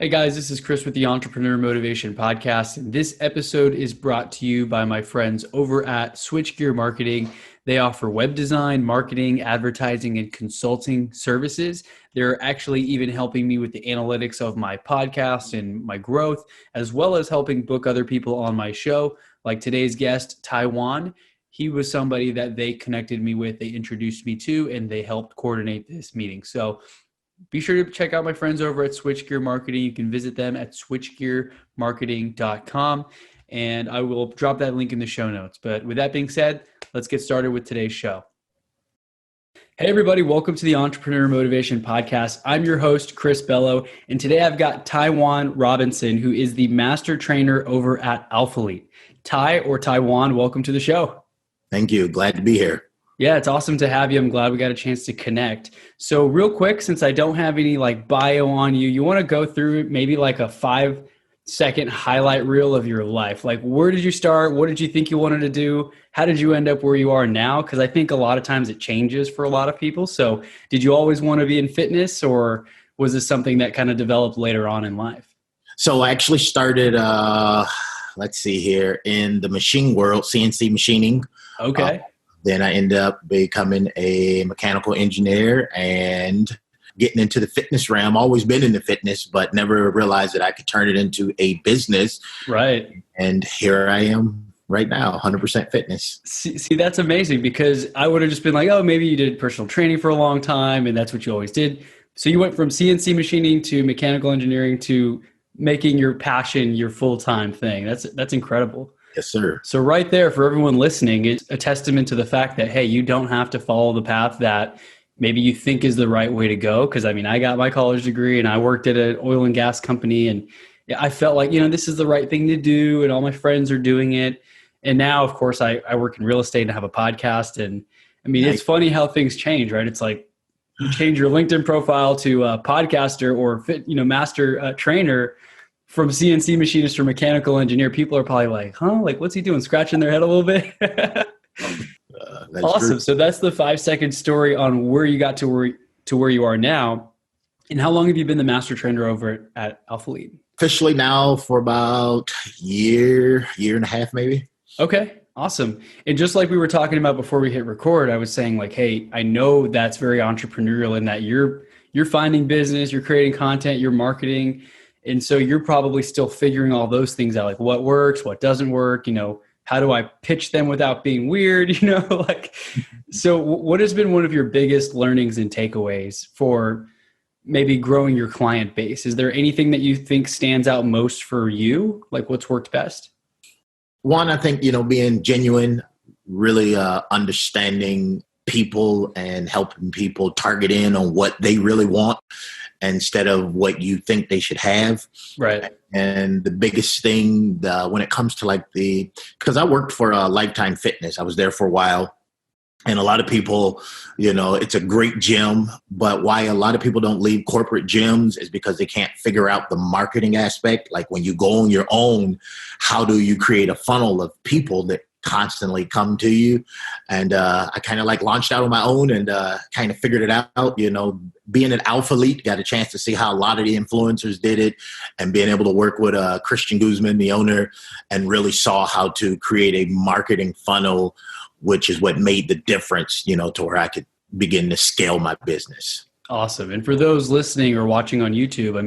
Hey guys, this is Chris with the Entrepreneur Motivation Podcast, and this episode is brought to you by my friends over at Switchgear Marketing. They offer web design, marketing, advertising, and consulting services. They're actually even helping me with the analytics of my podcast and my growth, as well as helping book other people on my show, like today's guest, Tai-Wan. He was somebody that they connected me with, they introduced me to, and they helped coordinate this meeting. So be sure to check out my friends over at Switchgear Marketing. You can visit them at switchgearmarketing.com, and I will drop that link in the show notes. But with that being said, let's get started with today's show. Hey everybody, welcome to the Entrepreneur Motivation Podcast. I'm your host, Chris Bello, and today I've got Tai-Wan Robinson, who is the master trainer over at Alphalete. Tai-Wan, welcome to the show. Thank you. Glad to be here. Yeah, it's awesome to have you. I'm glad we got a chance to connect. So real quick, since I don't have any bio on you, you want to go through maybe a 5-second highlight reel of your life. Where did you start? What did you think you wanted to do? How did you end up where you are now? Because I think a lot of times it changes for a lot of people. So did you always want to be in fitness, or was this something that kind of developed later on in life? So I actually started, in the machine world, CNC machining. Okay. Then I ended up becoming a mechanical engineer and getting into the fitness realm. Always been into fitness, but never realized that I could turn it into a business. Right. And here I am right now, 100% fitness. See, that's amazing, because I would have just been maybe you did personal training for a long time and that's what you always did. So you went from CNC machining to mechanical engineering to making your passion your full-time thing. That's incredible. Yes, sir. So right there, for everyone listening, it's a testament to the fact that, hey, you don't have to follow the path that maybe you think is the right way to go. Because I got my college degree and I worked at an oil and gas company, and I felt like, this is the right thing to do, and all my friends are doing it. And now, of course, I work in real estate and have a podcast. And nice. It's funny how things change, right? It's like you change your LinkedIn profile to a podcaster or master trainer, from CNC machinist or mechanical engineer. People are probably like, what's he doing? Scratching their head a little bit. Awesome. True. So that's the 5-second story on where you got to where you are now. And how long have you been the master trainer over at Alphalete? Officially now for about year and a half, maybe. Okay. Awesome. And just like we were talking about before we hit record, I was saying hey, I know that's very entrepreneurial in that you're finding business, you're creating content, you're marketing. And so you're probably still figuring all those things out, what works, what doesn't work, how do I pitch them without being weird, So what has been one of your biggest learnings and takeaways for maybe growing your client base? Is there anything that you think stands out most for you? What's worked best? One, I think, being genuine, really understanding people and helping people target in on what they really want instead of what you think they should have. Right. And the biggest thing when it comes to because I worked for Lifetime Fitness, I was there for a while. And a lot of people, it's a great gym, but why a lot of people don't leave corporate gyms is because they can't figure out the marketing aspect. When you go on your own, how do you create a funnel of people that constantly come to you? And I kind of launched out on my own and kind of figured it out. Being at Alphalete, got a chance to see how a lot of the influencers did it, and being able to work with Christian Guzman, the owner, and really saw how to create a marketing funnel, which is what made the difference, to where I could begin to scale my business. Awesome. And for those listening or watching on YouTube,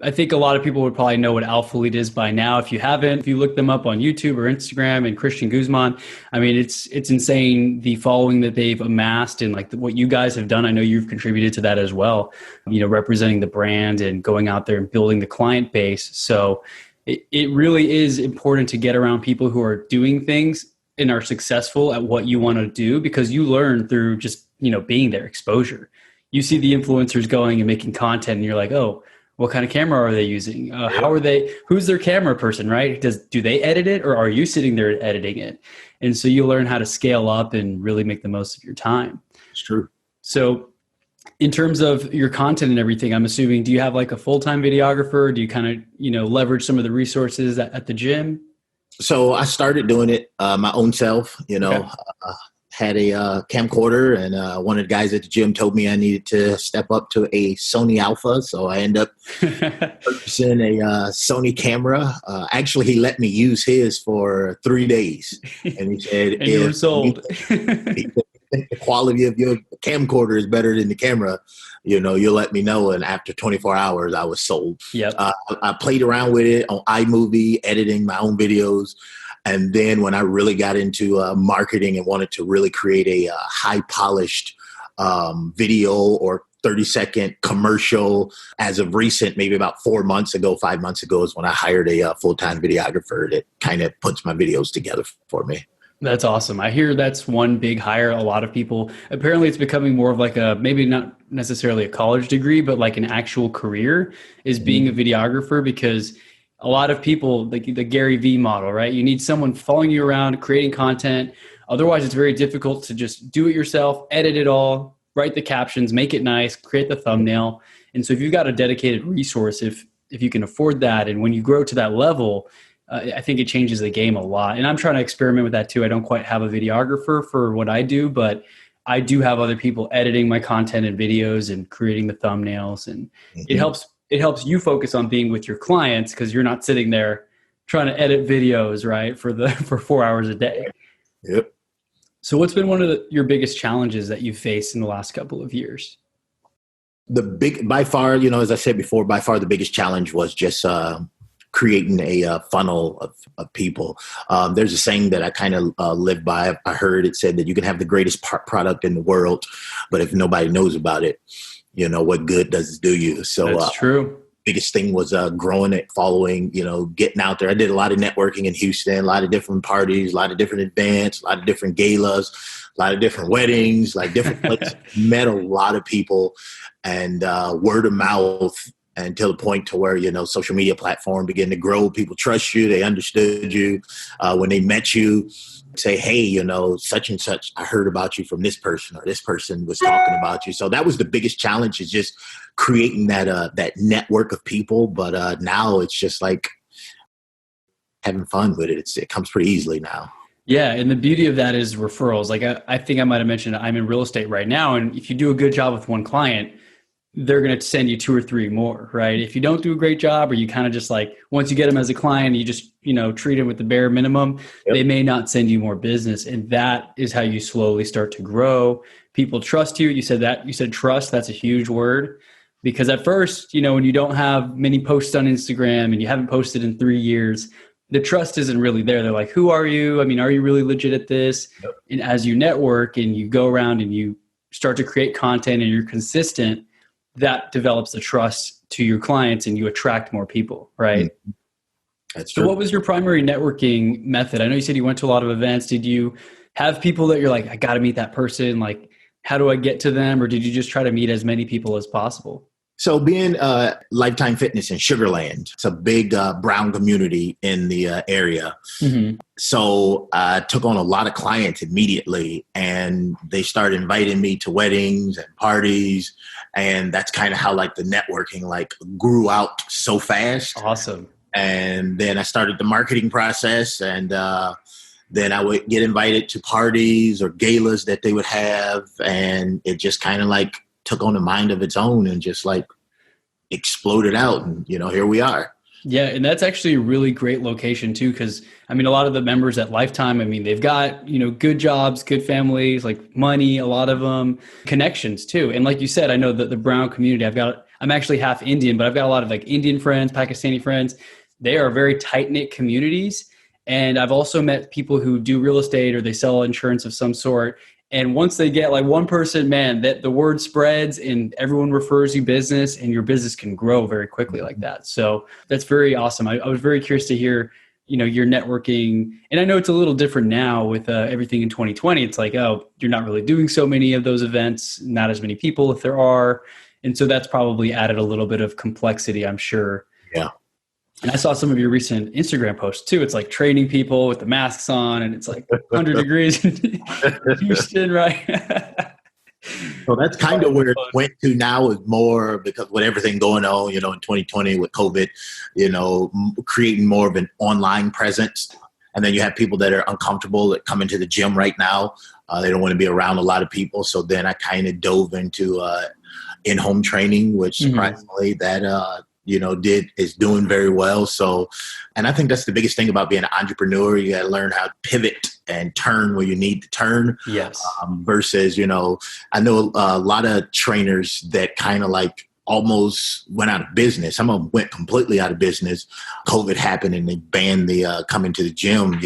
I think a lot of people would probably know what Alphalete is by now. If you haven't, if you look them up on YouTube or Instagram and Christian Guzman, it's insane the following that they've amassed and what you guys have done. I know you've contributed to that as well, representing the brand and going out there and building the client base. So it really is important to get around people who are doing things and are successful at what you want to do, because you learn through just, being there, exposure. You see the influencers going and making content and you're like, oh, what kind of camera are they using? How are they? Who's their camera person, right? Do they edit it, or are you sitting there editing it? And so you learn how to scale up and really make the most of your time. It's true. So in terms of your content and everything, I'm assuming, do you have a full-time videographer? Do you kind of, leverage some of the resources at the gym? So I started doing it my own self, Okay. had a camcorder, and one of the guys at the gym told me I needed to step up to a Sony Alpha. So I ended up purchasing a Sony camera. Actually, he let me use his for 3 days. And he said, and you were sold. think the quality of your camcorder is better than the camera, you'll let me know. And after 24 hours, I was sold. Yep. I played around with it on iMovie, editing my own videos. And then when I really got into marketing and wanted to really create a high polished video or 30-second commercial, as of recent, maybe about 5 months ago is when I hired a full-time videographer that kind of puts my videos together for me. That's awesome. I hear that's one big hire. A lot of people, apparently it's becoming more of like a, maybe not necessarily a college degree, but like an actual career is being a videographer, because a lot of people, like the Gary V model, right? You need someone following you around, creating content. Otherwise, it's very difficult to just do it yourself, edit it all, write the captions, make it nice, create the thumbnail. And so if you've got a dedicated resource, if you can afford that, and when you grow to that level, I think it changes the game a lot. And I'm trying to experiment with that too. I don't quite have a videographer for what I do, but I do have other people editing my content and videos and creating the thumbnails. And it helps you focus on being with your clients, because you're not sitting there trying to edit videos, right, for 4 hours a day. Yep. So what's been one of your biggest challenges that you've faced in the last couple of years? By far, as I said before, by far the biggest challenge was just creating a funnel of people. There's a saying that I kind of live by. I heard it said that you can have the greatest product in the world, but if nobody knows about it, what good does it do you? So that's true. Biggest thing was growing it, following, getting out there. I did a lot of networking in Houston, a lot of different parties, a lot of different events, a lot of different galas, a lot of different weddings, like different places. Met a lot of people, and word of mouth, until the point to where, social media platform began to grow. People trust you. They understood you. When they met you, say, hey, such and such, I heard about you from this person, or this person was talking about you. So that was the biggest challenge, is just creating that network of people. But now it's just like having fun with it. It comes pretty easily now. Yeah. And the beauty of that is referrals. Like I think I might've mentioned I'm in real estate right now. And if you do a good job with one client, they're going to send you 2 or 3 more, right? If you don't do a great job, or you kind of just like, once you get them as a client, you just, treat them with the bare minimum, They may not send you more business. And that is how you slowly start to grow. People trust you. You said trust. That's a huge word, because at first, when you don't have many posts on Instagram and you haven't posted in 3 years, the trust isn't really there. They're like, who are you? I mean, are you really legit at this? Yep. And as you network and you go around and you start to create content and you're consistent, that develops the trust to your clients and you attract more people, right? Mm-hmm. That's true. So what was your primary networking method? I know you said you went to a lot of events. Did you have people that you're like, I got to meet that person? Like, how do I get to them? Or did you just try to meet as many people as possible? So being Lifetime Fitness in Sugar Land, it's a big brown community in the area. Mm-hmm. So I took on a lot of clients immediately, and they started inviting me to weddings and parties. And that's kind of how like the networking like grew out so fast. Awesome. And then I started the marketing process, and then I would get invited to parties or galas that they would have. And it just kind of like took on a mind of its own and just like exploded out. And, here we are. Yeah. And that's actually a really great location too. Cause I mean, a lot of the members at Lifetime, I mean, they've got, good jobs, good families, like money, a lot of them, connections too. And like you said, I know that the brown community, I'm actually half Indian, but I've got a lot of like Indian friends, Pakistani friends. They are very tight knit communities. And I've also met people who do real estate or they sell insurance of some sort. And once they get like one person, man, that the word spreads and everyone refers you business, and your business can grow very quickly like that. So that's very awesome. I was very curious to hear, your networking. And I know it's a little different now with everything in 2020. It's like, oh, you're not really doing so many of those events, not as many people if there are. And so that's probably added a little bit of complexity, I'm sure. Yeah. And I saw some of your recent Instagram posts too. It's like training people with the masks on, and it's like 100 degrees in Houston, right? So that's kind of where it went to now, is more because with everything going on, in 2020 with COVID, creating more of an online presence. And then you have people that are uncomfortable that come into the gym right now. They don't want to be around a lot of people. So then I kind of dove into in-home training, which surprisingly that is doing very well. So, and I think that's the biggest thing about being an entrepreneur. You got to learn how to pivot and turn where you need to turn. Yes. Versus, I know a lot of trainers that kind of like almost went out of business. Some of them went completely out of business. COVID happened and they banned the coming to the gym,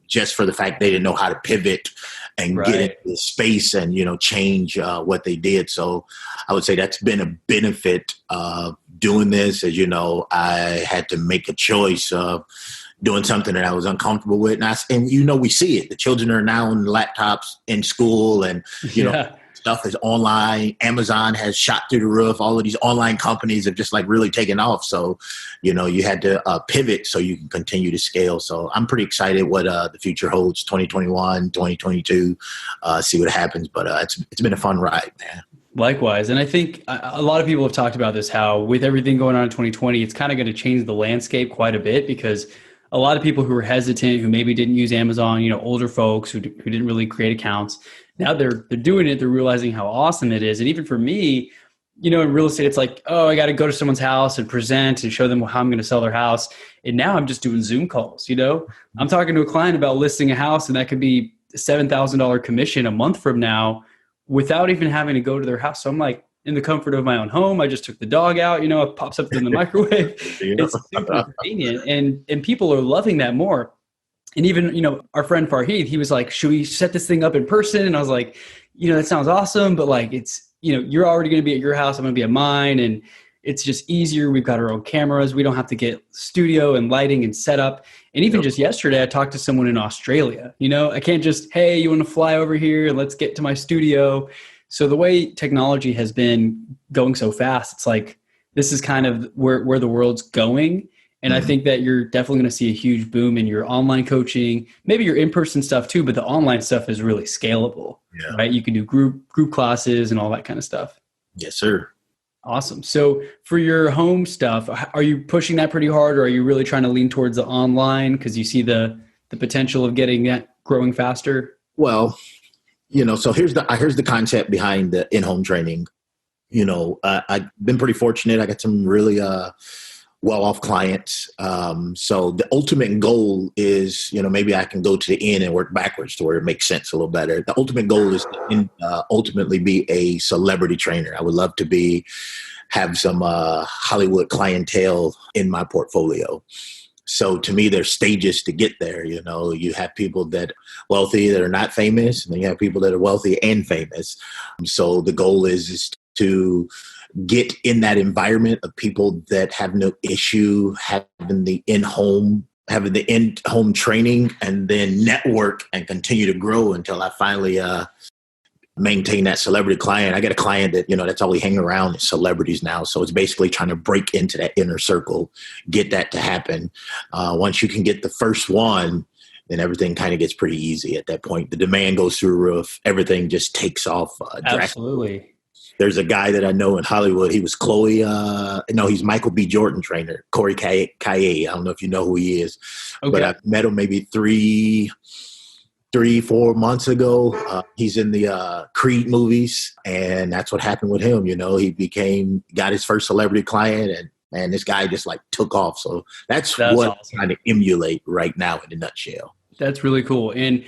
just for the fact they didn't know how to pivot and get into the space and, change what they did. So I would say that's been a benefit of doing this. As you know, I had to make a choice of doing something that I was uncomfortable with. And we see it. The children are now on laptops in school and, stuff is online. Amazon has shot through the roof. All of these online companies have just like really taken off. So, you had to pivot so you can continue to scale. So I'm pretty excited what the future holds, 2021, 2022, see what happens. But it's been a fun ride, man. Likewise. And I think a lot of people have talked about this, how with everything going on in 2020, it's kind of going to change the landscape quite a bit, because a lot of people who were hesitant, who maybe didn't use Amazon, older folks who didn't really create accounts, now they're doing it. They're realizing how awesome it is. And even for me, in real estate, it's like, oh, I got to go to someone's house and present and show them how I'm going to sell their house. And now I'm just doing Zoom calls. I'm talking to a client about listing a house, and that could be a $7,000 commission a month from now without even having to go to their house. So I'm like, in the comfort of my own home, I just took the dog out, it pops up in the microwave. It's super convenient, and people are loving that more. And even, our friend Farheed, he was like, should we set this thing up in person? And I was like, that sounds awesome, but like, it's, you're already going to be at your house. I'm going to be at mine. And it's just easier. We've got our own cameras. We don't have to get studio and lighting and setup. And even just yesterday, I talked to someone in Australia. I can't just, hey, you want to fly over here and let's get to my studio. So the way technology has been going so fast, it's like, this is kind of where the world's going. And I think that you're definitely going to see a huge boom in your online coaching, maybe your in-person stuff too, but the online stuff is really scalable, right? You can do group classes and all that kind of stuff. Yes, sir. Awesome. So for your home stuff, are you pushing that pretty hard, or are you really trying to lean towards the online because you see the potential of getting that growing faster? Well, so here's the concept behind the in-home training. I've been pretty fortunate. I got some really well-off clients. So the ultimate goal is, maybe I can go to the end and work backwards to where it makes sense a little better. The ultimate goal is to ultimately be a celebrity trainer. I would love to have some Hollywood clientele in my portfolio. So to me, there's stages to get there. You have people that wealthy that are not famous, and then you have people that are wealthy and famous. So the goal is to get in that environment of people that have no issue having the in-home training, and then network and continue to grow until I finally maintain that celebrity client. I got a client that, that's all we hang around is celebrities now. So it's basically trying to break into that inner circle, get that to happen. Once you can get the first one, then everything kind of gets pretty easy at that point. The demand goes through the roof. Everything just takes off. Absolutely. There's a guy that I know in Hollywood. He was he's Michael B. Jordan trainer, Corey Kaye. I don't know if you know who he is, but I met him maybe 3-4 months ago. He's in the Creed movies, and that's what happened with him. He got his first celebrity client, and this guy just like took off. So that's what awesome. I'm trying to emulate right now in a nutshell. That's really cool. And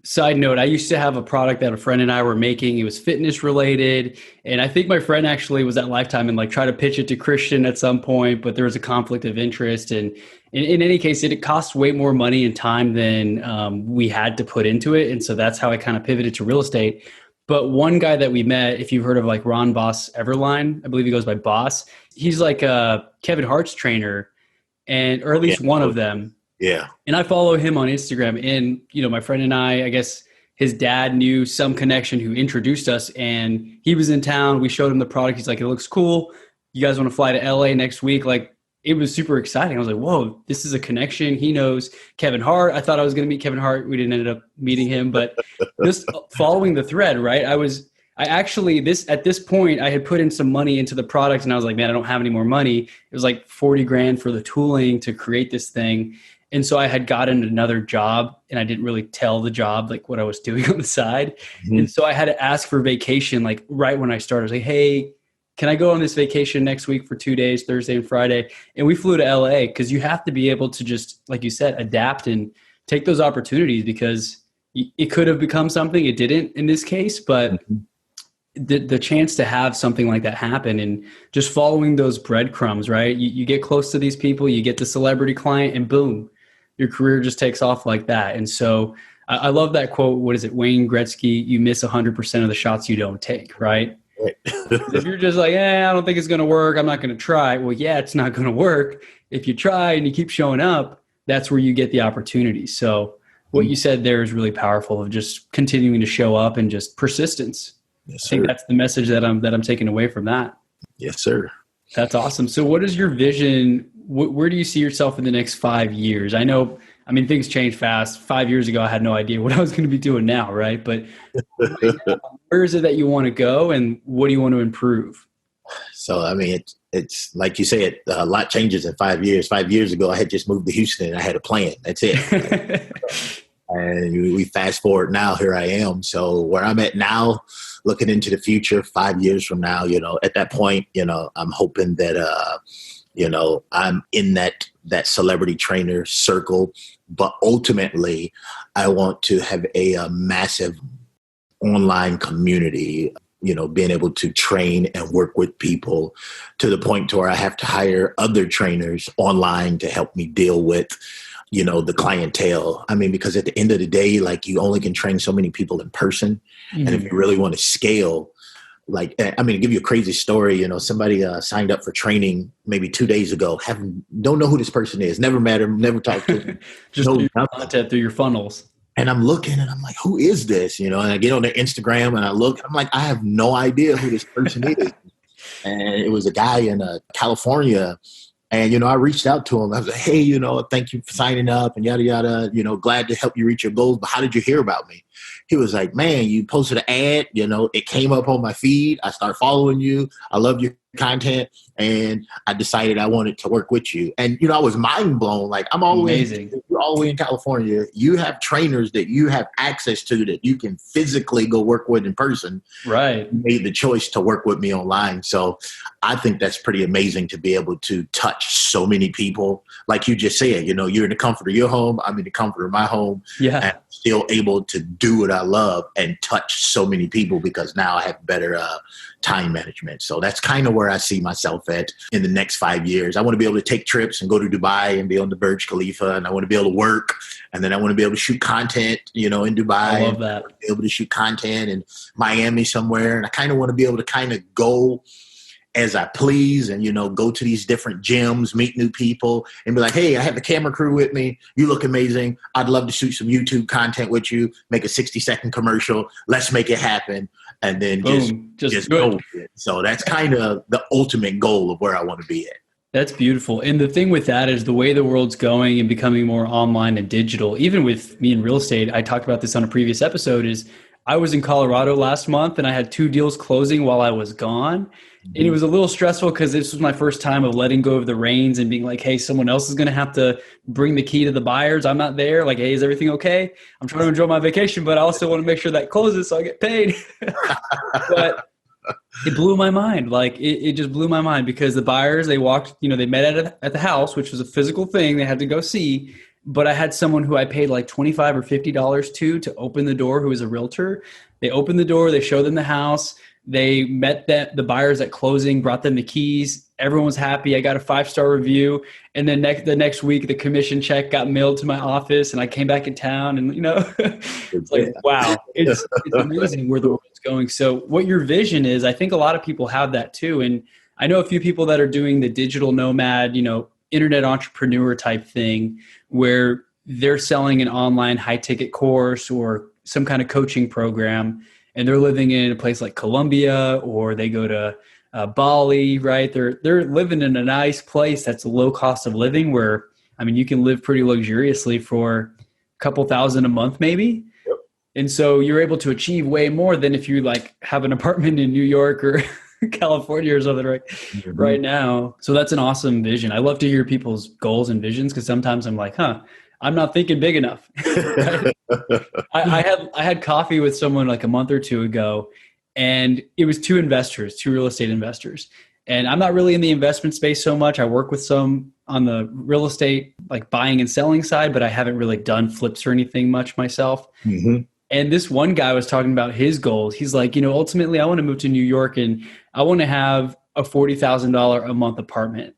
side note, I used to have a product that a friend and I were making. It was fitness related. And I think my friend actually was at Lifetime and like tried to pitch it to Christian at some point, but there was a conflict of interest. And in any case, it cost way more money and time than we had to put into it. And so that's how I kind of pivoted to real estate. But one guy that we met, if you've heard of like Ron Boss Everline, I believe he goes by Boss. He's like a Kevin Hart's trainer, or at least one of them. Yeah. And I follow him on Instagram, and, my friend and I guess his dad knew some connection who introduced us, and he was in town. We showed him the product. He's like, it looks cool. You guys want to fly to LA next week? Like, it was super exciting. I was like, whoa, this is a connection. He knows Kevin Hart. I thought I was going to meet Kevin Hart. We didn't end up meeting him, but just following the thread, right? At this point, I had put in some money into the product, and I was like, man, I don't have any more money. It was like $40,000 for the tooling to create this thing. And so I had gotten another job and I didn't really tell the job like what I was doing on the side. Mhm. And so I had to ask for vacation like right when I started. I was like, hey, can I go on this vacation next week for 2 days, Thursday and Friday? And we flew to LA because you have to be able to just, like you said, adapt and take those opportunities because it could have become something. It didn't in this case, but the chance to have something like that happen and just following those breadcrumbs, right? You get close to these people, you get the celebrity client and boom, your career just takes off like that. And so I love that quote. What is it? Wayne Gretzky, you miss 100% of the shots you don't take, right? Right. If you're just like, I don't think it's going to work, I'm not going to try. Well, yeah, it's not going to work. If you try and you keep showing up, that's where you get the opportunity. So what you said there is really powerful of just continuing to show up and just persistence. Yes, I think sir. that's the message that I'm taking away from that. Yes, sir. That's awesome. So what is your vision? Where do you see yourself in the next 5 years? I know, I mean, things change fast. 5 years ago, I had no idea what I was going to be doing now, right? But right now, where is it that you want to go and what do you want to improve? So, I mean, it's like you said, a lot changes in 5 years. 5 years ago, I had just moved to Houston and I had a plan. That's it. And we fast forward now, here I am. So where I'm at now, looking into the future, 5 years from now, at that point, I'm hoping that, I'm in that celebrity trainer circle. But ultimately, I want to have a massive online community, being able to train and work with people to the point to where I have to hire other trainers online to help me deal with, the clientele. I mean, because at the end of the day, like you only can train so many people in person. Mm-hmm. And if you really want to scale, like, I mean, to give you a crazy story, somebody signed up for training maybe 2 days ago, don't know who this person is, never met him, never talked to him. Just through your content, through your funnels. And I'm looking and I'm like, who is this? And I get on their Instagram and I look, I'm like, I have no idea who this person is. And it was a guy in California. And, I reached out to him. I was like, hey, thank you for signing up and yada, yada, glad to help you reach your goals. But how did you hear about me? He was like, man, you posted an ad, it came up on my feed. I started following you. I love your content. And I decided I wanted to work with you. And, I was mind blown. Like, I'm always, you're all the way in California. You have trainers that you have access to that you can physically go work with in person. Right. You made the choice to work with me online. So I think that's pretty amazing to be able to touch so many people. Like you just said, you're in the comfort of your home. I'm in the comfort of my home. Yeah. And still able to do what I love and touch so many people because now I have better time management. So that's kind of where I see myself at in the next 5 years. I want to be able to take trips and go to Dubai and be on the Burj Khalifa, and I want to be able to work, and then I want to be able to shoot content, in Dubai. I love that. Be able to shoot content in Miami somewhere, and I kind of want to be able to kind of go as I please and, go to these different gyms, meet new people and be like, hey, I have the camera crew with me. You look amazing. I'd love to shoot some YouTube content with you, make a 60-second commercial. Let's make it happen. And then boom, just go with it. So that's kind of the ultimate goal of where I want to be at. That's beautiful. And the thing with that is the way the world's going and becoming more online and digital, even with me in real estate, I talked about this on a previous episode, is I was in Colorado last month and I had 2 deals closing while I was gone. And it was a little stressful because this was my first time of letting go of the reins and being like, hey, someone else is going to have to bring the key to the buyers. I'm not there. Like, hey, is everything okay? I'm trying to enjoy my vacation, but I also want to make sure that closes so I get paid. But it blew my mind. Like it just blew my mind because the buyers, they walked, they met at the house, which was a physical thing they had to go see. But I had someone who I paid like $25 or $50 to open the door, who was a realtor. They opened the door, they showed them the house. They met the buyers at closing, brought them the keys. Everyone was happy. I got a 5-star review. And then the next week, the commission check got mailed to my office and I came back in town and, it's like, wow, it's amazing where the world's going. So what your vision is, I think a lot of people have that too. And I know a few people that are doing the digital nomad, internet entrepreneur type thing where they're selling an online high ticket course or some kind of coaching program. And they're living in a place like Colombia, or they go to Bali, right? They're living in a nice place that's a low cost of living where, I mean, you can live pretty luxuriously for a couple $1,000 a month maybe. Yep. And so you're able to achieve way more than if you like have an apartment in New York or California or something right now. So that's an awesome vision. I love to hear people's goals and visions because sometimes I'm like, I'm not thinking big enough. Right? I had coffee with someone like a month or two ago, and it was two real estate investors. And I'm not really in the investment space so much. I work with some on the real estate, like buying and selling side, but I haven't really done flips or anything much myself. Mm-hmm. And this one guy was talking about his goals. He's like, ultimately I want to move to New York and I want to have a $40,000 a month apartment.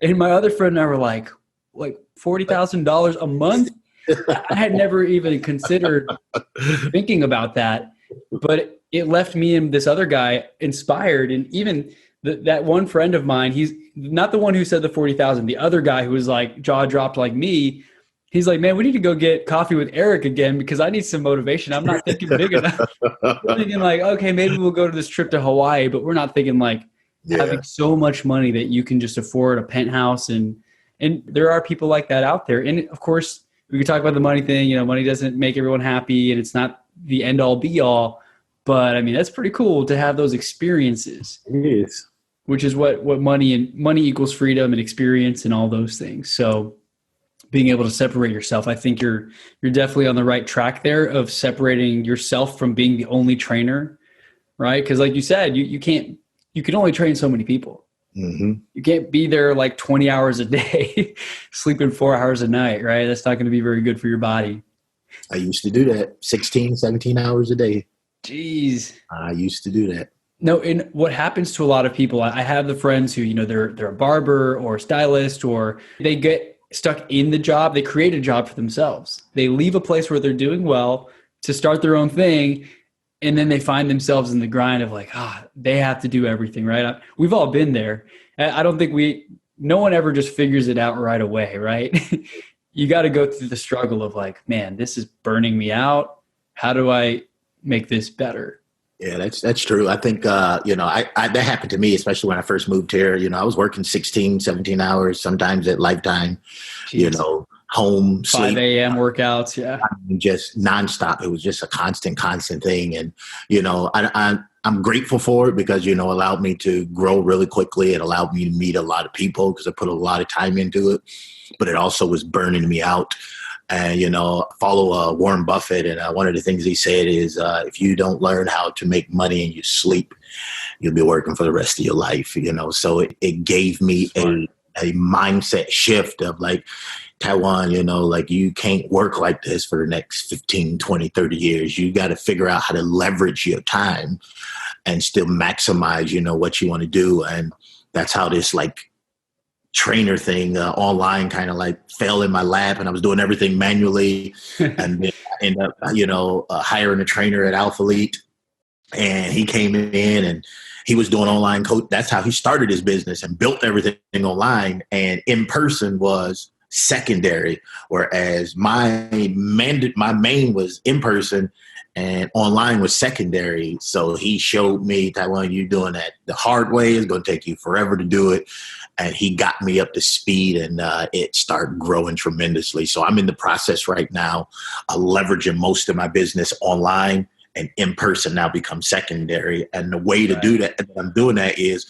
And my other friend and I were like $40,000 a month? I had never even considered thinking about that, but it left me and this other guy inspired. And even that one friend of mine, he's not the one who said the 40,000, the other guy who was like jaw dropped like me. He's like, man, we need to go get coffee with Eric again because I need some motivation. I'm not thinking big enough. We're thinking like, okay, maybe we'll go to this trip to Hawaii, but we're not thinking like having so much money that you can just afford a penthouse. And there are people like that out there. And of course, we could talk about the money thing. Money doesn't make everyone happy and it's not the end all be all. But I mean, that's pretty cool to have those experiences. It is. Which is what money equals freedom and experience and all those things. So being able to separate yourself, I think you're definitely on the right track there of separating yourself from being the only trainer, right? Because like you said, you can only train so many people. Mm-hmm. You can't be there like 20 hours a day, sleeping 4 hours a night, right? That's not going to be very good for your body. I used to do that 16, 17 hours a day. Jeez. I used to do that. No, and what happens to a lot of people, I have the friends who, they're a barber or a stylist, or they get stuck in the job. They create a job for themselves. They leave a place where they're doing well to start their own thing. And then they find themselves in the grind of like, they have to do everything, right? We've all been there. I don't think no one ever just figures it out right away, right? You got to go through the struggle of like, man, this is burning me out. How do I make this better? Yeah, that's true. I think, that happened to me, especially when I first moved here. I was working 16, 17 hours, sometimes at Lifetime, Jeez. Home, 5 sleep. a.m. workouts. Yeah. Just nonstop. It was just a constant thing. And, I'm grateful for it because, allowed me to grow really quickly. It allowed me to meet a lot of people because I put a lot of time into it, but it also was burning me out. And, follow Warren Buffett. And one of the things he said is, if you don't learn how to make money and you sleep, you'll be working for the rest of your life, So it gave me a mindset shift of like, TaiWan, like you can't work like this for the next 15, 20, 30 years. You got to figure out how to leverage your time and still maximize, what you want to do. And that's how this like trainer thing online kind of like fell in my lap, and I was doing everything manually. And then I ended up, hiring a trainer at Alpha Elite, and he came in and he was doing online coach. That's how he started his business and built everything online, and in person was secondary, whereas my main was in person and online was secondary. So he showed me, TaiWan, you doing that the hard way. It's going to take you forever to do it. And he got me up to speed, and it started growing tremendously. So I'm in the process right now of leveraging most of my business online, and in person now becomes secondary. And the way to do that, and I'm doing that, is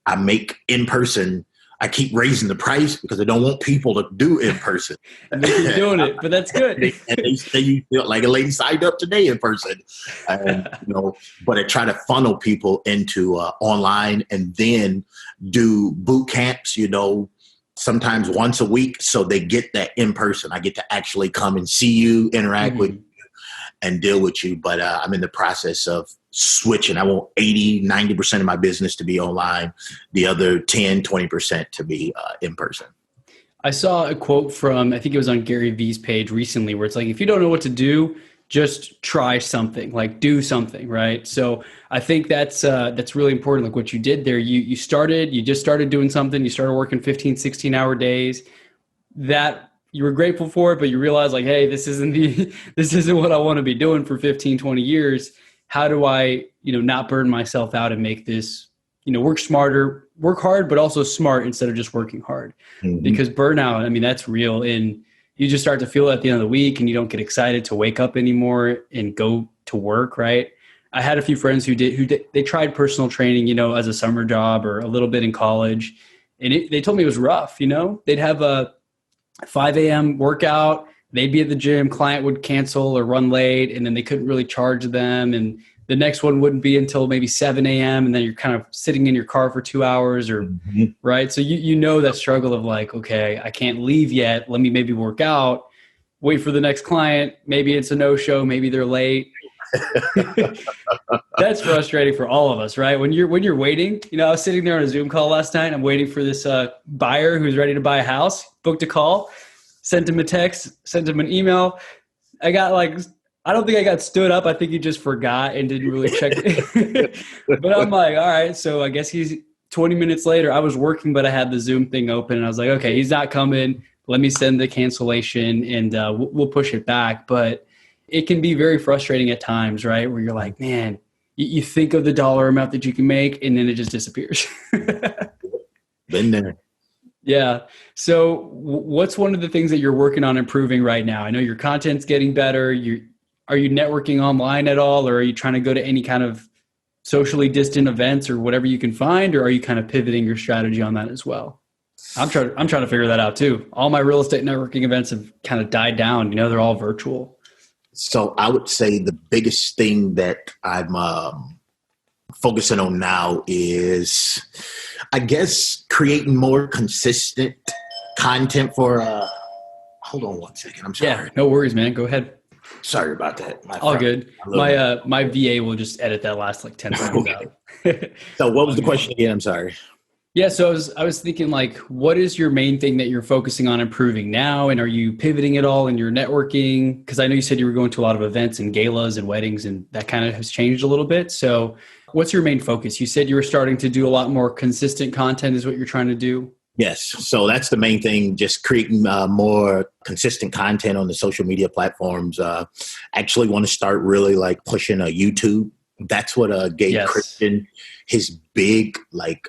I make in person. I keep raising the price because I don't want people to do in person. And they keep doing it, but that's good. And they say, like a lady signed up today in person, and but I try to funnel people into online, and then do boot camps. Sometimes once a week, so they get that in person. I get to actually come and see you, interact with you, and deal with you. But I'm in the process of switching. I want 80, 90% of my business to be online, the other 10, 20% to be in person. I saw a quote from, I think it was on Gary Vee's page recently, where it's like, if you don't know what to do, just try something, like do something, right? So I think that's really important. Like what you did there, you just started doing something, you started working 15, 16-hour days that you were grateful for it, but you realized like, hey, this isn't what I want to be doing for 15, 20 years. How do I, not burn myself out and make this, work smarter, work hard, but also smart instead of just working hard? Mm-hmm. Because burnout, I mean, that's real. And you just start to feel it at the end of the week, and you don't get excited to wake up anymore and go to work, right? I had a few friends who they tried personal training, as a summer job or a little bit in college. And they told me it was rough, they'd have 5 a.m. workout, they'd be at the gym, client would cancel or run late, and then they couldn't really charge them. And the next one wouldn't be until maybe 7 a.m. And then you're kind of sitting in your car for 2 hours or right. So you know that struggle of like, okay, I can't leave yet. Let me maybe work out, wait for the next client. Maybe it's a no-show. Maybe they're late. That's frustrating for all of us, right? When you're waiting, I was sitting there on a Zoom call last night. I'm waiting for this buyer who's ready to buy a house, booked a call, sent him a text, sent him an email. I don't think I got stood up. I think he just forgot and didn't really check it. But I'm like, all right. So I guess he's 20 minutes later. I was working, but I had the Zoom thing open and I was like, okay, he's not coming. Let me send the cancellation and we'll push it back. But it can be very frustrating at times, right? Where you're like, man, you think of the dollar amount that you can make and then it just disappears. Been there. Yeah. So what's one of the things that you're working on improving right now? I know your content's getting better. Are you networking online at all, or are you trying to go to any kind of socially distant events or whatever you can find, or are you kind of pivoting your strategy on that as well? I'm trying to figure that out too. All my real estate networking events have kind of died down. They're all virtual. So I would say the biggest thing that I'm focusing on now is, I guess, creating more consistent content for, hold on one second. I'm sorry. Yeah, no worries, man. Go ahead. Sorry about that. All good. My VA will just edit that last 10 seconds out. So what was the question again? I'm sorry. Yeah, so I was thinking, like, what is your main thing that you're focusing on improving now? And are you pivoting at all in your networking? Because I know you said you were going to a lot of events and galas and weddings, and that kind of has changed a little bit. So what's your main focus? You said you were starting to do a lot more consistent content is what you're trying to do? Yes. So that's the main thing, just creating more consistent content on the social media platforms. Actually want to start really like pushing a YouTube. That's what gave Christian his big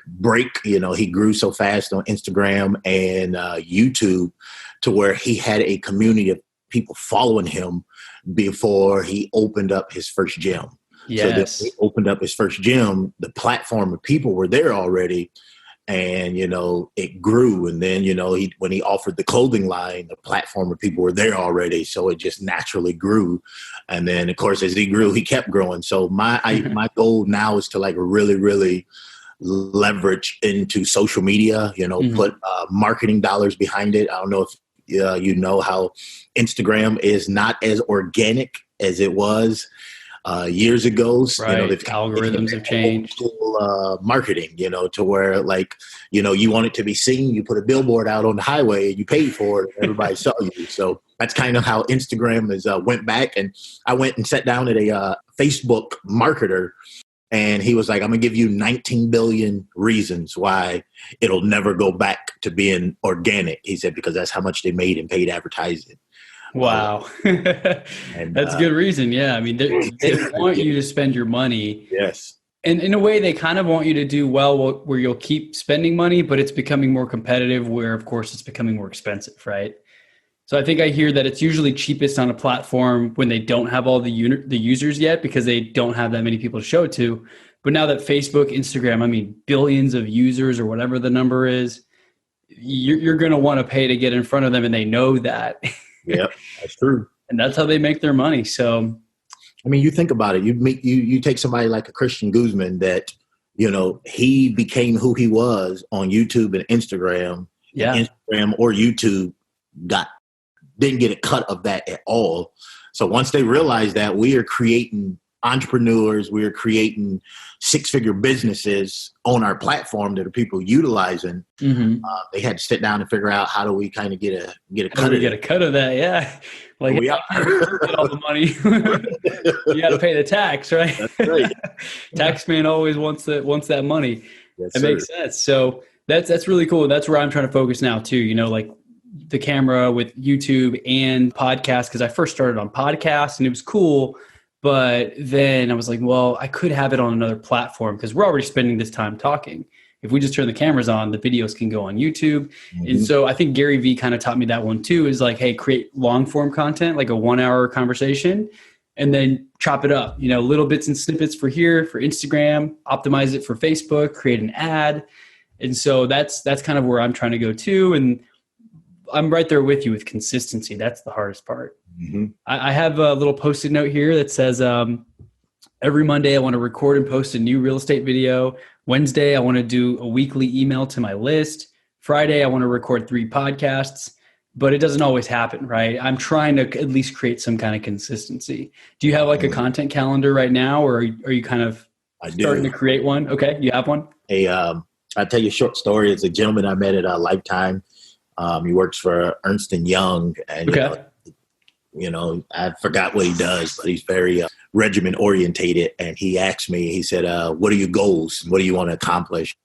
break. He grew so fast on Instagram and YouTube to where he had a community of people following him before he opened up his first gym. Yes. So then he opened up his first gym, the platform of people were there already. And, it grew. And then, when he offered the clothing line, the platform of people were there already. So it just naturally grew. And then, of course, as he grew, he kept growing. So my goal now is to really, really leverage into social media, put marketing dollars behind it. I don't know if you know how Instagram is not as organic as it was years ago. Right. The algorithms have changed. Marketing, to where you want it to be seen. You put a billboard out on the highway, you paid for it, and everybody saw you. So that's kind of how Instagram has went back. And I went and sat down at a Facebook marketer, and he was like, "I'm gonna give you 19 billion reasons why it'll never go back to being organic." He said, because that's how much they made in paid advertising. Wow. And that's a good reason. Yeah. I mean, they want you to spend your money. Yes. And in a way, they kind of want you to do well where you'll keep spending money, but it's becoming more competitive where, of course, it's becoming more expensive, right? So I think I hear that it's usually cheapest on a platform when they don't have all the users yet because they don't have that many people to show it to. But now that Facebook, Instagram, billions of users or whatever the number is, you're going to want to pay to get in front of them, and they know that. Yep, that's true. And that's how they make their money. So, you think about it. You take somebody like a Christian Guzman that, he became who he was on YouTube and Instagram. Yeah. And Instagram or YouTube didn't get a cut of that at all. So once they realized that, we are creating entrepreneurs, we are creating six-figure businesses on our platform that are people utilizing. Mm-hmm. They had to sit down and figure out, how do we kind of get a cut of get a cut of that? Yeah, like we get all the money. You got to pay the tax, right? That's right. Taxman always wants that money. Yes, that makes sense. So that's really cool. That's where I'm trying to focus now too. Like the camera with YouTube and podcast, because I first started on podcasts and it was cool. But then I was like, well, I could have it on another platform because we're already spending this time talking. If we just turn the cameras on, the videos can go on YouTube. Mm-hmm. And so I think Gary Vee kind of taught me that one too, is like, hey, create long form content, like a 1 hour conversation, and then chop it up, little bits and snippets for Instagram, optimize it for Facebook, create an ad. And so that's kind of where I'm trying to go too. And I'm right there with you with consistency. That's the hardest part. Mm-hmm. I have a little Post-it note here that says, every Monday I want to record and post a new real estate video. Wednesday, I want to do a weekly email to my list. Friday, I want to record 3 podcasts, but it doesn't always happen, right? I'm trying to at least create some kind of consistency. Do you have like a content calendar right now, or are you kind of starting to create one? Okay, you have one? I'll tell you a short story. It's a gentleman I met at Lifetime. He works for Ernst & Young. And, okay. I forgot what he does, but he's very regimen orientated. And he asked me, he said, what are your goals? What do you want to accomplish?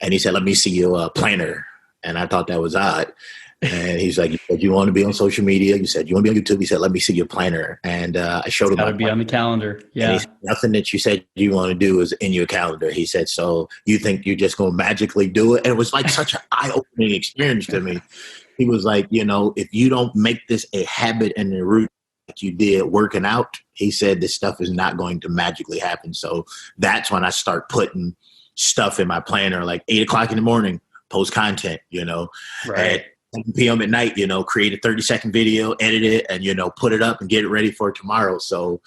And he said, let me see your planner. And I thought that was odd. And he's like, you want to be on social media? You said, you want to be on YouTube? He said, let me see your planner. And I showed him. Got to be on the calendar. Yeah. Said, nothing that you said you want to do is in your calendar. He said, so you think you're just going to magically do it? And it was like such an eye-opening experience to me. He was like, if you don't make this a habit and a routine like you did working out, he said, this stuff is not going to magically happen. So that's when I start putting stuff in my planner, like 8 o'clock in the morning, post content, right. At 7 p.m. at night, create a 30-second video, edit it, and, put it up and get it ready for tomorrow. So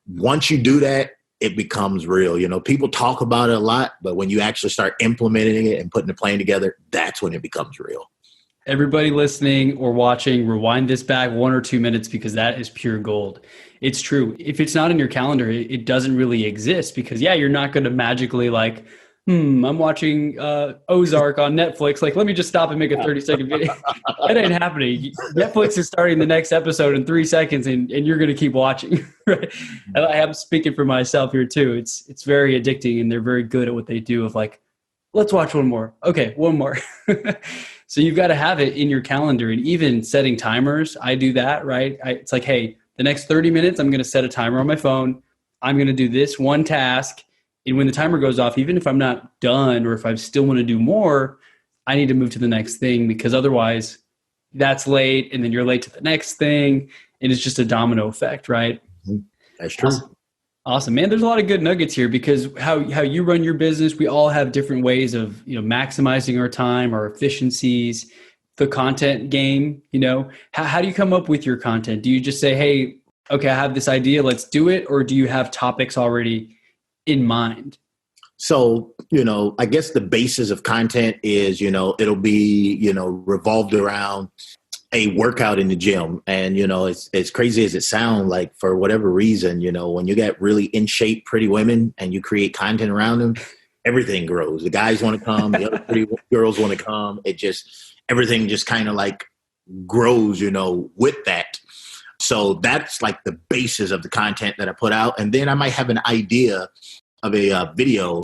once you do that, it becomes real. People talk about it a lot, but when you actually start implementing it and putting the plan together, that's when it becomes real. Everybody listening or watching, rewind this back 1 or 2 minutes, because that is pure gold. It's true. If it's not in your calendar, it doesn't really exist, because you're not going to magically like, I'm watching Ozark on Netflix. Like, let me just stop and make a 30-second video. That ain't happening. Netflix is starting the next episode in 3 seconds, and you're going to keep watching. Right? And I am speaking for myself here too. It's very addicting, and they're very good at what they do of like, let's watch one more. Okay, one more. So you've got to have it in your calendar, and even setting timers. I do that, right? It's like, hey, the next 30 minutes, I'm going to set a timer on my phone. I'm going to do this one task. And when the timer goes off, even if I'm not done or if I still want to do more, I need to move to the next thing, because otherwise that's late, and then you're late to the next thing. And it's just a domino effect, right? That's true. Awesome, man. There's a lot of good nuggets here, because how you run your business, we all have different ways of, maximizing our time, our efficiencies, the content game. How do you come up with your content? Do you just say, hey, okay, I have this idea, let's do it? Or do you have topics already in mind? So, I guess the basis of content is, it'll be, revolved around a workout in the gym. And, it's crazy as it sounds, like for whatever reason, when you get really in shape, pretty women, and you create content around them, everything grows. The guys want to come, the other pretty girls want to come. Everything just kind of like grows, with that. So that's like the basis of the content that I put out. And then I might have an idea of a video.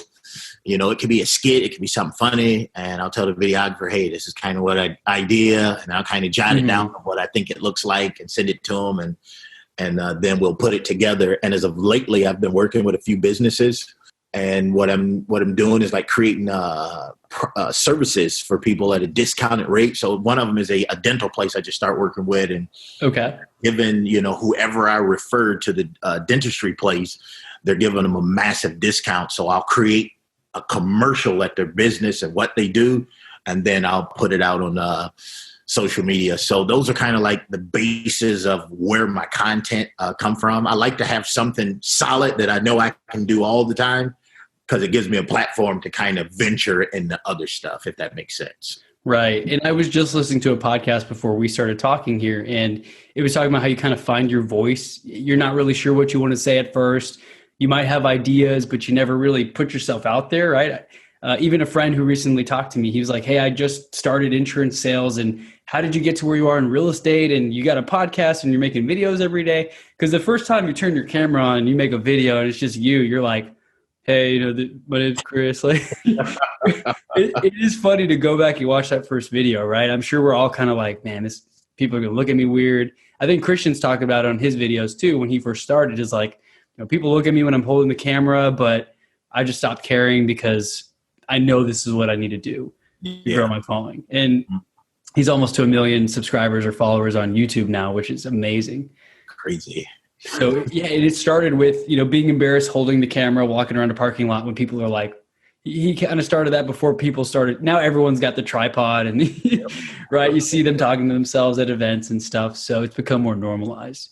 It could be a skit, it could be something funny, and I'll tell the videographer, hey, this is kind of what idea, and I'll kind of jot it down what I think it looks like and send it to them, and then we'll put it together. And as of lately, I've been working with a few businesses, and what I'm doing is like creating services for people at a discounted rate. So one of them is a dental place I just start working with, and given whoever I referred to the dentistry place, they're giving them a massive discount. So I'll create a commercial at their business and what they do, and then I'll put it out on social media. So those are kind of like the basis of where my content come from. I like to have something solid that I know I can do all the time, because it gives me a platform to kind of venture into other stuff, if that makes sense. Right. And I was just listening to a podcast before we started talking here, and it was talking about how you kind of find your voice. You're not really sure what you want to say at first. You might have ideas, but you never really put yourself out there, right? Even a friend who recently talked to me, he was like, hey, I just started insurance sales, and how did you get to where you are in real estate? And you got a podcast and you're making videos every day. Because the first time you turn your camera on and you make a video and it's just you're like, hey, my name's Chris. Like, it is funny to go back and watch that first video, right? I'm sure we're all kind of like, man, people are going to look at me weird. I think Christian's talked about it on his videos too. When he first started, is like, people look at me when I'm holding the camera, but I just stopped caring, because I know this is what I need to do to grow my following. And he's almost to 1 million subscribers or followers on YouTube now, which is amazing. Crazy. So it started with, being embarrassed holding the camera, walking around a parking lot when people are like, he kind of started that before people started. Now everyone's got the tripod and right. You see them talking to themselves at events and stuff. So it's become more normalized.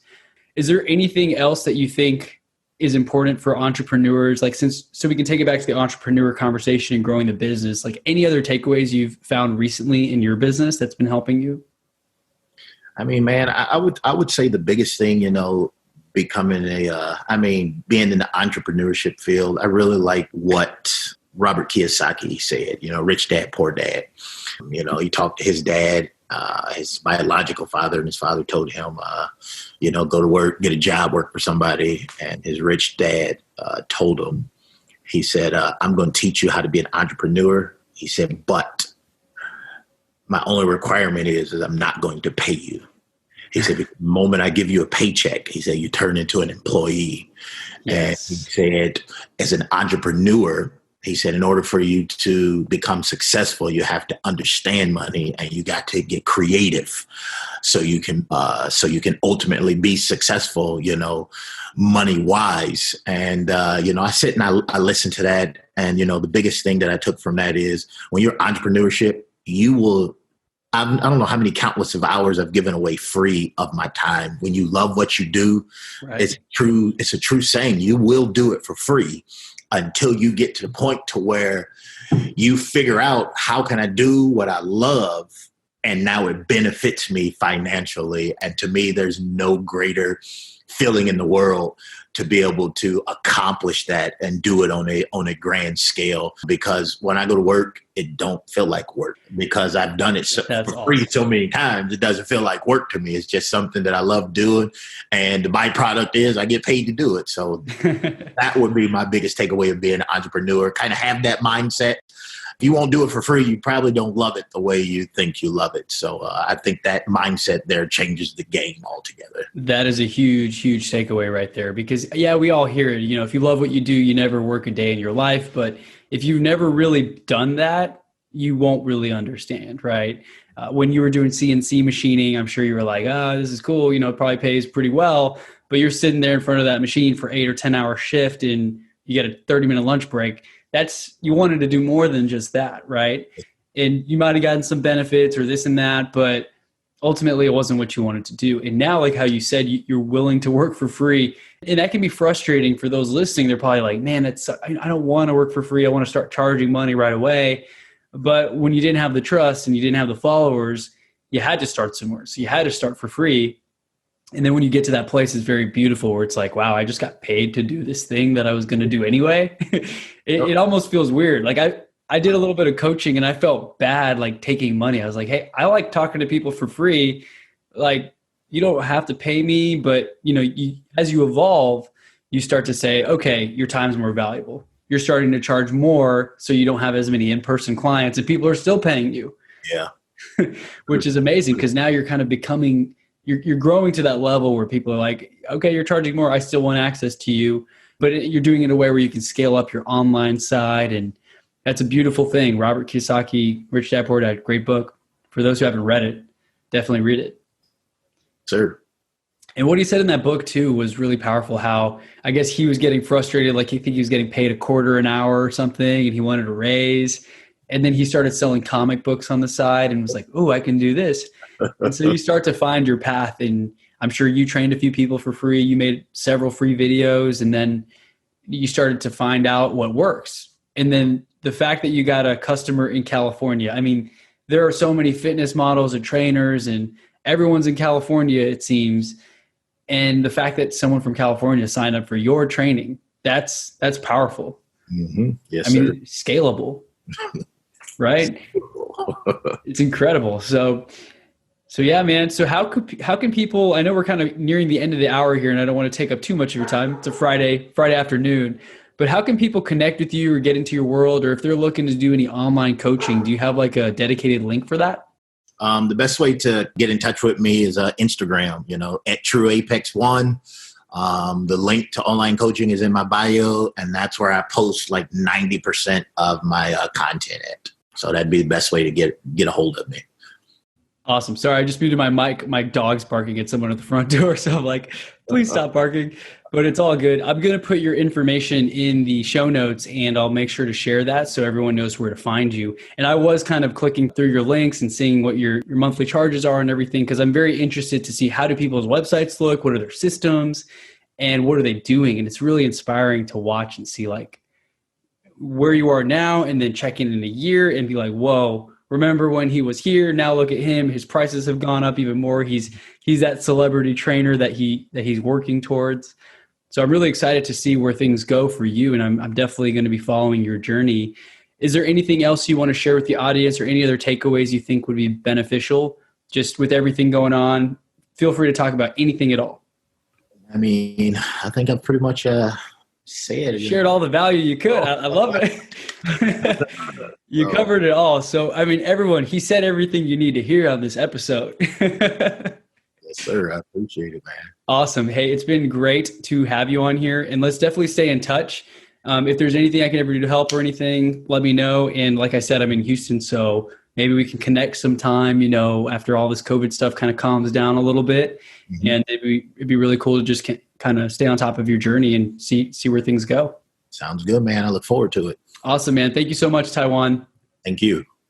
Is there anything else that you think is important for entrepreneurs? Like so we can take it back to the entrepreneur conversation and growing the business, like any other takeaways you've found recently in your business that's been helping you? I mean, man, I would say the biggest thing, becoming being in the entrepreneurship field, I really like what Robert Kiyosaki said, rich dad, poor dad. He talked to his dad, his biological father, and his father told him, go to work, get a job, work for somebody. And his rich dad told him, he said, I'm going to teach you how to be an entrepreneur. He said, but my only requirement is I'm not going to pay you. He said, the moment I give you a paycheck, he said, you turn into an employee. Yes. And he said, as an entrepreneur, he said, in order for you to become successful, you have to understand money and you got to get creative so you can ultimately be successful, money wise. And, I sit and I listen to that. And, the biggest thing that I took from that is when you're entrepreneurship, you will, I don't know how many countless of hours I've given away free of my time. When you love what you do, right. It's a true saying. You will do it for free until you get to the point to where you figure out how can I do what I love and now it benefits me financially. And to me, there's no greater feeling in the world to be able to accomplish that and do it on a grand scale. Because when I go to work, it don't feel like work because I've done it for free so many times. It doesn't feel like work to me. It's just something that I love doing. And the byproduct is I get paid to do it. So that would be my biggest takeaway of being an entrepreneur. Kind of have that mindset. If you won't do it for free, you probably don't love it the way you think you love it. So I think that mindset there changes the game altogether. That is a huge, huge takeaway right there because, yeah, we all hear it. If you love what you do, you never work a day in your life. But if you've never really done that, you won't really understand, right? When you were doing CNC machining, I'm sure you were like, this is cool. It probably pays pretty well. But you're sitting there in front of that machine for 8 or 10 hour shift and you get a 30-minute lunch break. You wanted to do more than just that, right? And you might have gotten some benefits or this and that, but ultimately it wasn't what you wanted to do. And now, like how you said, you're willing to work for free. And that can be frustrating for those listening. They're probably like, man, I don't want to work for free. I want to start charging money right away. But when you didn't have the trust and you didn't have the followers, you had to start somewhere. So you had to start for free. And then when you get to that place, it's very beautiful where it's like, wow, I just got paid to do this thing that I was going to do anyway. It almost feels weird. Like I did a little bit of coaching and I felt bad, like taking money. I was like, hey, I like talking to people for free. Like, you don't have to pay me, but as you evolve, you start to say, okay, your time's more valuable. You're starting to charge more so you don't have as many in-person clients and people are still paying you. Yeah. Which is amazing because now you're kind of becoming you're growing to that level where people are like, okay, you're charging more. I still want access to you, but you're doing it in a way where you can scale up your online side. And that's a beautiful thing. Robert Kiyosaki, Rich Dad Poor Dad, great book. For those who haven't read it, definitely read it. Sure. And what he said in that book too was really powerful. How I guess he was getting frustrated. Like he was getting paid $0.25 an hour or something and he wanted a raise. And then he started selling comic books on the side and was like, oh, I can do this. And so you start to find your path. And I'm sure you trained a few people for free. You made several free videos and then you started to find out what works. And then the fact that you got a customer in California, I mean, there are so many fitness models and trainers and everyone's in California, it seems. And the fact that someone from California signed up for your training, that's powerful. Mm-hmm. Yes, I mean, scalable, right? It's incredible. So yeah, man. So how can people, I know we're kind of nearing the end of the hour here and I don't want to take up too much of your time. It's a Friday afternoon, but how can people connect with you or get into your world? Or if they're looking to do any online coaching, do you have like a dedicated link for that? The best way to get in touch with me is Instagram, at TrueApex1. The link to online coaching is in my bio, and that's where I post like 90% of my content at. So that'd be the best way to get a hold of me. Awesome. Sorry, I just muted my mic. My dog's barking at someone at the front door. So I'm like, please stop barking. But it's all good. I'm going to put your information in the show notes and I'll make sure to share that so everyone knows where to find you. And I was kind of clicking through your links and seeing what your monthly charges are and everything, because I'm very interested to see how do people's websites look, what are their systems, and what are they doing. And it's really inspiring to watch and see like where you are now and then check in a year and be like, whoa, remember when he was here? Now look at him. His prices have gone up even more. He's that celebrity trainer that he's working towards. So I'm really excited to see where things go for you. And I'm definitely going to be following your journey. Is there anything else you want to share with the audience or any other takeaways you think would be beneficial just with everything going on? Feel free to talk about anything at all. I mean, I think I've pretty much said it. Shared all the value you could. I love it. You covered it all. So, I mean, everyone, he said everything you need to hear on this episode. Yes, sir. I appreciate it, man. Awesome. Hey, it's been great to have you on here, and let's definitely stay in touch. If there's anything I can ever do to help or anything, let me know. And like I said, I'm in Houston, so maybe we can connect sometime, after all this COVID stuff kind of calms down a little bit. Mm-hmm. And it'd be really cool to just kind of stay on top of your journey and see where things go. Sounds good, man. I look forward to it. Awesome, man. Thank you so much, Tai-Wan. Thank you.